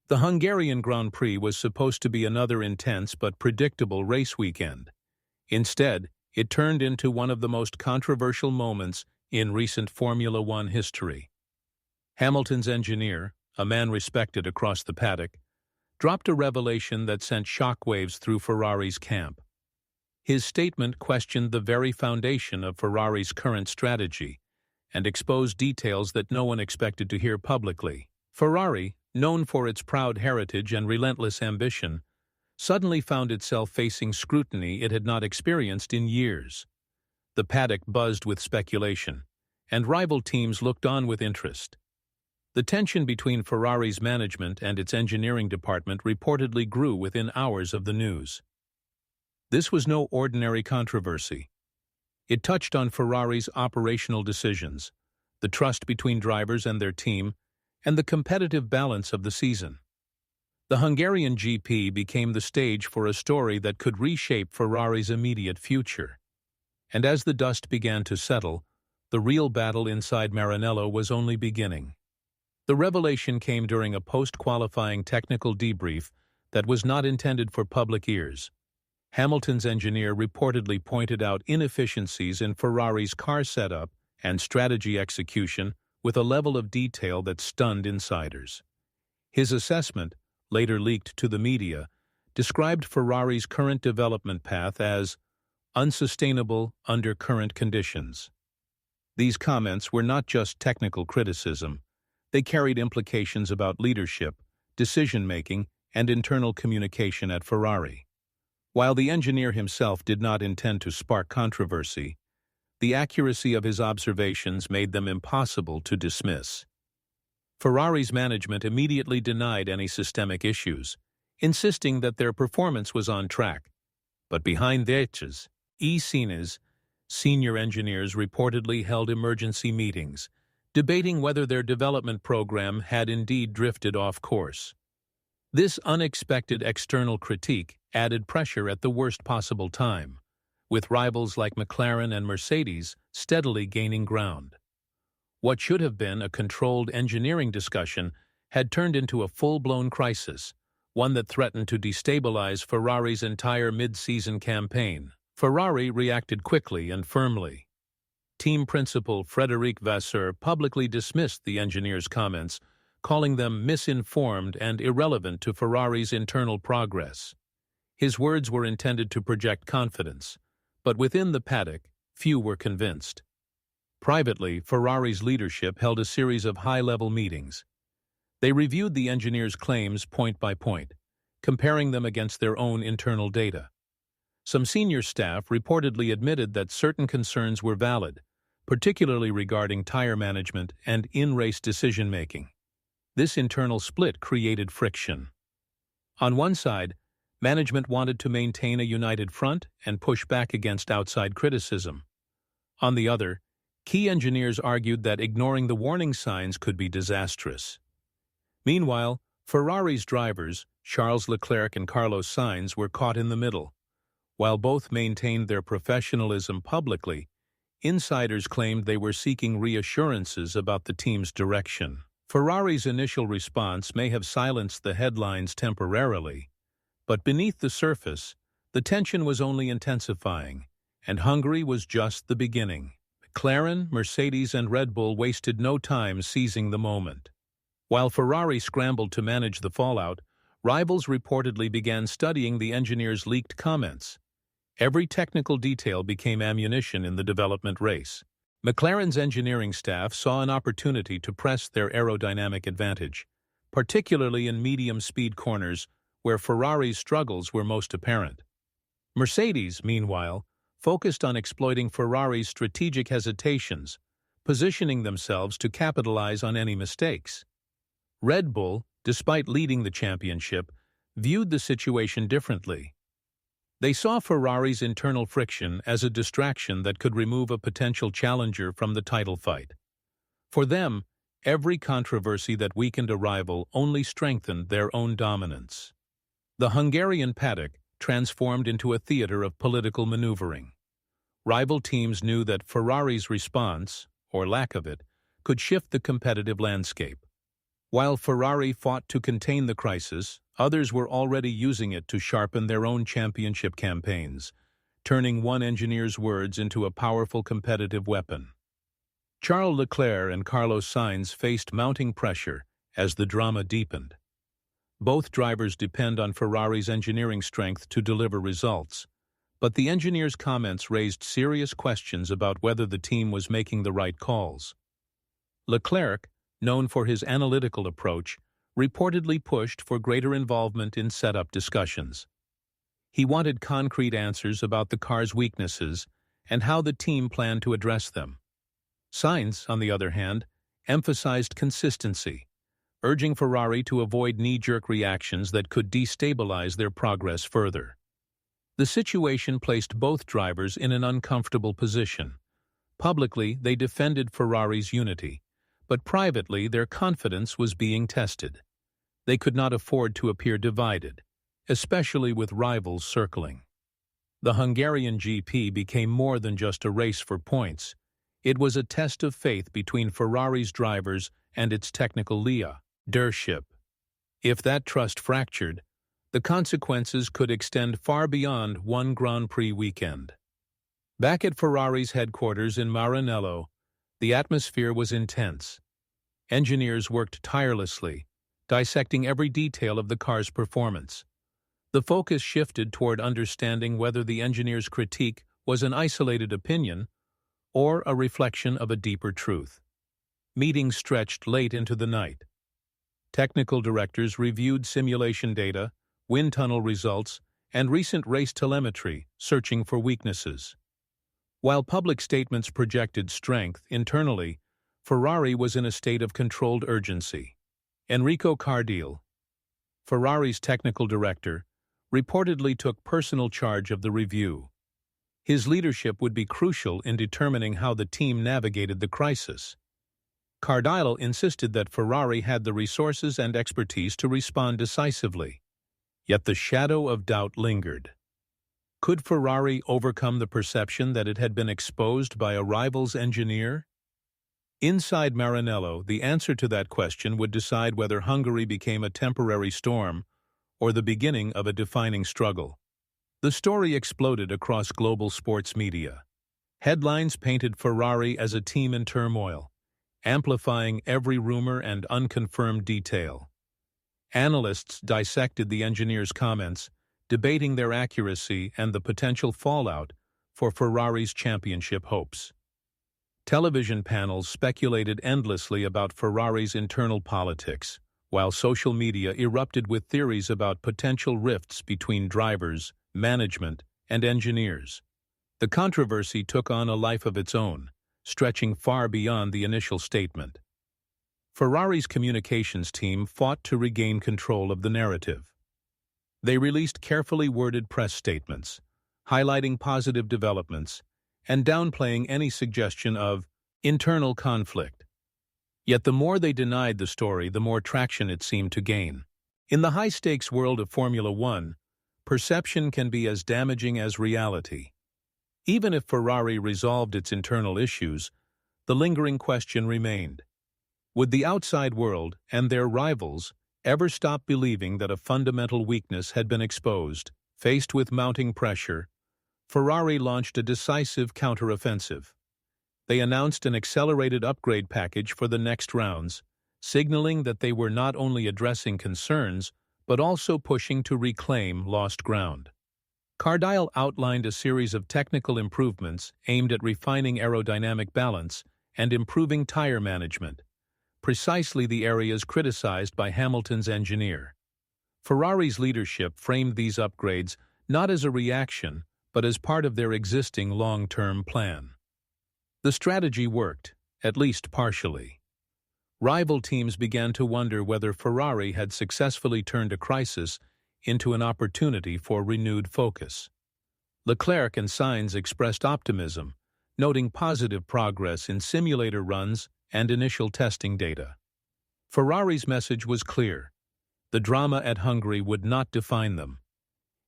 The Hungarian Grand Prix was supposed to be another intense but predictable race weekend. Instead, it turned into one of the most controversial moments in recent Formula One history. Hamilton's engineer, a man respected across the paddock, dropped a revelation that sent shockwaves through Ferrari's camp. His statement questioned the very foundation of Ferrari's current strategy and exposed details that no one expected to hear publicly. Ferrari, known for its proud heritage and relentless ambition, suddenly found itself facing scrutiny it had not experienced in years. The paddock buzzed with speculation, and rival teams looked on with interest. The tension between Ferrari's management and its engineering department reportedly grew within hours of the news. This was no ordinary controversy. It touched on Ferrari's operational decisions, the trust between drivers and their team, and the competitive balance of the season. The Hungarian GP became the stage for a story that could reshape Ferrari's immediate future. And as the dust began to settle, the real battle inside Maranello was only beginning. The revelation came during a post-qualifying technical debrief that was not intended for public ears. Hamilton's engineer reportedly pointed out inefficiencies in Ferrari's car setup and strategy execution with a level of detail that stunned insiders. His assessment, later leaked to the media, described Ferrari's current development path as unsustainable under current conditions. These comments were not just technical criticism. They carried implications about leadership, decision-making, and internal communication at Ferrari. While the engineer himself did not intend to spark controversy, the accuracy of his observations made them impossible to dismiss. Ferrari's management immediately denied any systemic issues, insisting that their performance was on track. But behind the scenes, senior engineers reportedly held emergency meetings, debating whether their development program had indeed drifted off course. This unexpected external critique added pressure at the worst possible time, with rivals like McLaren and Mercedes steadily gaining ground. What should have been a controlled engineering discussion had turned into a full-blown crisis, one that threatened to destabilize Ferrari's entire mid-season campaign. Ferrari reacted quickly and firmly. Team principal Frédéric Vasseur publicly dismissed the engineer's comments, calling them misinformed and irrelevant to Ferrari's internal progress. His words were intended to project confidence, but within the paddock, few were convinced. Privately, Ferrari's leadership held a series of high-level meetings. They reviewed the engineer's claims point by point, comparing them against their own internal data. Some senior staff reportedly admitted that certain concerns were valid, particularly regarding tire management and in-race decision-making. This internal split created friction. On one side, management wanted to maintain a united front and push back against outside criticism. On the other, key engineers argued that ignoring the warning signs could be disastrous. Meanwhile, Ferrari's drivers, Charles Leclerc and Carlos Sainz, were caught in the middle. While both maintained their professionalism publicly, insiders claimed they were seeking reassurances about the team's direction. Ferrari's initial response may have silenced the headlines temporarily, but beneath the surface, the tension was only intensifying, and Hungary was just the beginning. McLaren, Mercedes, and Red Bull wasted no time seizing the moment. While Ferrari scrambled to manage the fallout, rivals reportedly began studying the engineer's leaked comments. Every technical detail became ammunition in the development race. McLaren's engineering staff saw an opportunity to press their aerodynamic advantage, particularly in medium-speed corners where Ferrari's struggles were most apparent. Mercedes, meanwhile, focused on exploiting Ferrari's strategic hesitations, positioning themselves to capitalize on any mistakes. Red Bull, despite leading the championship, viewed the situation differently. They saw Ferrari's internal friction as a distraction that could remove a potential challenger from the title fight. For them, every controversy that weakened a rival only strengthened their own dominance. The Hungarian paddock transformed into a theater of political maneuvering. Rival teams knew that Ferrari's response, or lack of it, could shift the competitive landscape. While Ferrari fought to contain the crisis, others were already using it to sharpen their own championship campaigns, turning one engineer's words into a powerful competitive weapon. Charles Leclerc and Carlos Sainz faced mounting pressure as the drama deepened. Both drivers depend on Ferrari's engineering strength to deliver results, but the engineers' comments raised serious questions about whether the team was making the right calls. Leclerc, known for his analytical approach, reportedly pushed for greater involvement in setup discussions. He wanted concrete answers about the car's weaknesses and how the team planned to address them. Sainz, on the other hand, emphasized consistency, urging Ferrari to avoid knee-jerk reactions that could destabilize their progress further. The situation placed both drivers in an uncomfortable position. Publicly, they defended Ferrari's unity, but privately their confidence was being tested. They could not afford to appear divided, especially with rivals circling. The Hungarian GP became more than just a race for points. It was a test of faith between Ferrari's drivers and its technical leadership. If that trust fractured, the consequences could extend far beyond one Grand Prix weekend. Back at Ferrari's headquarters in Maranello, the atmosphere was intense. Engineers worked tirelessly, dissecting every detail of the car's performance. The focus shifted toward understanding whether the engineers' critique was an isolated opinion or a reflection of a deeper truth. Meetings stretched late into the night. Technical directors reviewed simulation data, wind tunnel results, and recent race telemetry, searching for weaknesses. While public statements projected strength, internally, Ferrari was in a state of controlled urgency. Enrico Cardile, Ferrari's technical director, reportedly took personal charge of the review. His leadership would be crucial in determining how the team navigated the crisis. Cardile insisted that Ferrari had the resources and expertise to respond decisively. Yet the shadow of doubt lingered. Could Ferrari overcome the perception that it had been exposed by a rival's engineer? Inside Maranello, the answer to that question would decide whether Hungary became a temporary storm or the beginning of a defining struggle. The story exploded across global sports media. Headlines painted Ferrari as a team in turmoil, amplifying every rumor and unconfirmed detail. Analysts dissected the engineers' comments, debating their accuracy and the potential fallout for Ferrari's championship hopes. Television panels speculated endlessly about Ferrari's internal politics, while social media erupted with theories about potential rifts between drivers, management, and engineers. The controversy took on a life of its own, stretching far beyond the initial statement. Ferrari's communications team fought to regain control of the narrative. They released carefully worded press statements, highlighting positive developments and downplaying any suggestion of internal conflict. Yet the more they denied the story, the more traction it seemed to gain. In the high-stakes world of Formula One, perception can be as damaging as reality. Even if Ferrari resolved its internal issues, the lingering question remained. Would the outside world and their rivals ever stop believing that a fundamental weakness had been exposed? Faced with mounting pressure, Ferrari launched a decisive counteroffensive. They announced an accelerated upgrade package for the next rounds, signaling that they were not only addressing concerns, but also pushing to reclaim lost ground. Cardile outlined a series of technical improvements aimed at refining aerodynamic balance and improving tire management, precisely the areas criticized by Hamilton's engineer. Ferrari's leadership framed these upgrades not as a reaction, but as part of their existing long-term plan. The strategy worked, at least partially. Rival teams began to wonder whether Ferrari had successfully turned a crisis into an opportunity for renewed focus. Leclerc and Sainz expressed optimism, noting positive progress in simulator runs and initial testing data. Ferrari's message was clear. The drama at Hungary would not define them.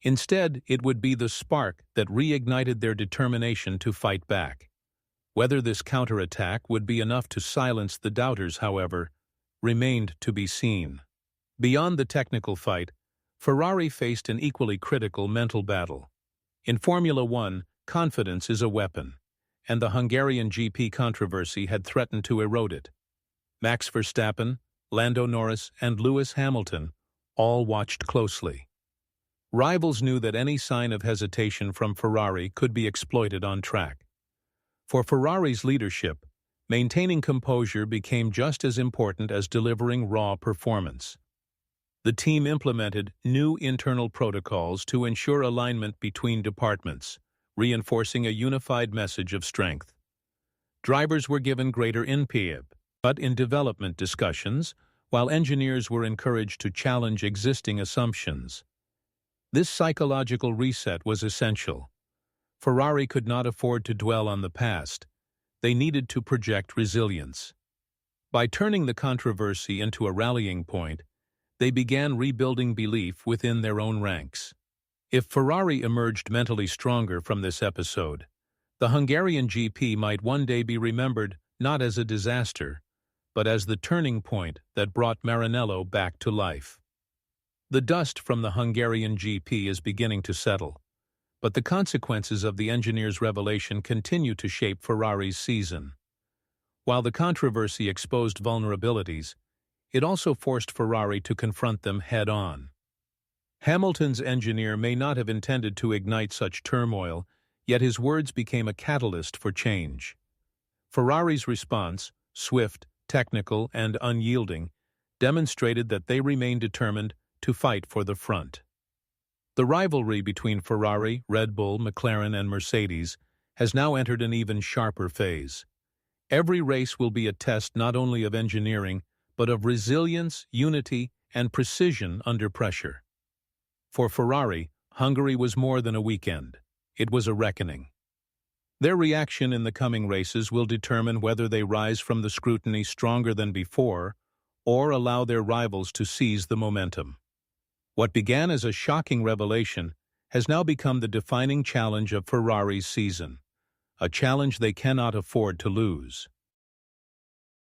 Instead, it would be the spark that reignited their determination to fight back. Whether this counterattack would be enough to silence the doubters, however, remained to be seen. Beyond the technical fight, Ferrari faced an equally critical mental battle. In Formula One, confidence is a weapon, and the Hungarian GP controversy had threatened to erode it. Max Verstappen, Lando Norris, and Lewis Hamilton all watched closely. Rivals knew that any sign of hesitation from Ferrari could be exploited on track. For Ferrari's leadership, maintaining composure became just as important as delivering raw performance. The team implemented new internal protocols to ensure alignment between departments, reinforcing a unified message of strength. Drivers were given greater input, but in development discussions, while engineers were encouraged to challenge existing assumptions. This psychological reset was essential. Ferrari could not afford to dwell on the past. They needed to project resilience. By turning the controversy into a rallying point, they began rebuilding belief within their own ranks. If Ferrari emerged mentally stronger from this episode, the Hungarian GP might one day be remembered not as a disaster, but as the turning point that brought Maranello back to life. The dust from the Hungarian GP is beginning to settle, but the consequences of the engineer's revelation continue to shape Ferrari's season. While the controversy exposed vulnerabilities, it also forced Ferrari to confront them head-on. Hamilton's engineer may not have intended to ignite such turmoil, yet his words became a catalyst for change. Ferrari's response, swift, technical, and unyielding, demonstrated that they remained determined to fight for the front. The rivalry between Ferrari, Red Bull, McLaren, and Mercedes has now entered an even sharper phase. Every race will be a test not only of engineering, but of resilience, unity, and precision under pressure. For Ferrari, Hungary was more than a weekend. It was a reckoning. Their reaction in the coming races will determine whether they rise from the scrutiny stronger than before or allow their rivals to seize the momentum. What began as a shocking revelation has now become the defining challenge of Ferrari's season, a challenge they cannot afford to lose.